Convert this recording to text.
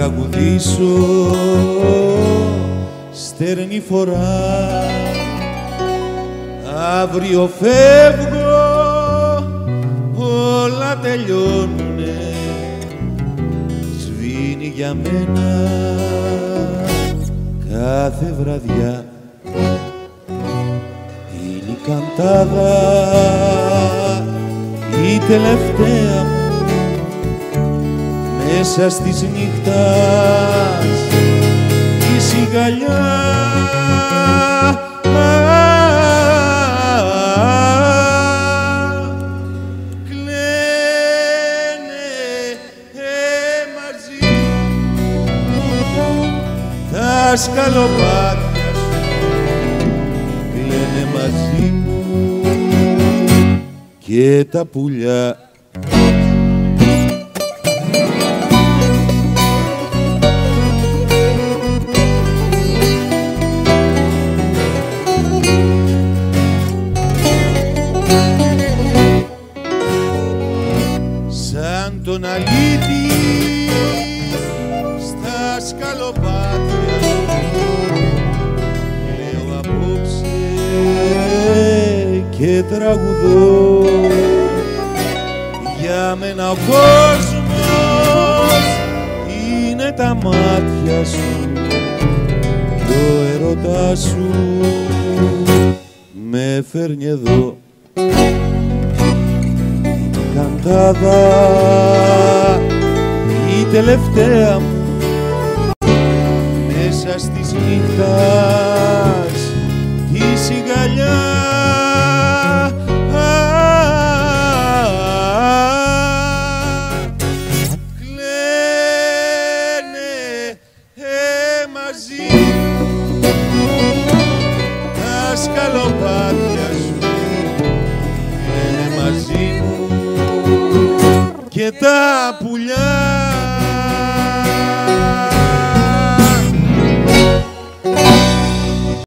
τραγουδήσω στερνή φορά. Αύριο φεύγω, όλα τελειώνουνε, σβήνει για μένα κάθε βραδιά. Είναι η καντάδα η τελευταία μου μέσα στις νύχτας η σιγαλιά. Κλαίνε μαζί τα σκαλοπάτια σου, κλαίνε μαζί μου και τα πουλιά. Σαν τον αλήτη στα σκαλοπάτια λέω απόψε και τραγουδώ. Για μένα ο κόσμος είναι τα μάτια σου κι ο έρωτάς σου με φέρνει εδώ. Καντάδα η τελευταία μου μέσα στις νύχτας τη σιγαλιά. Κλαίνε μαζί τα σκαλοπάτια σου, κλαίνε μαζί μου και τα πουλιά.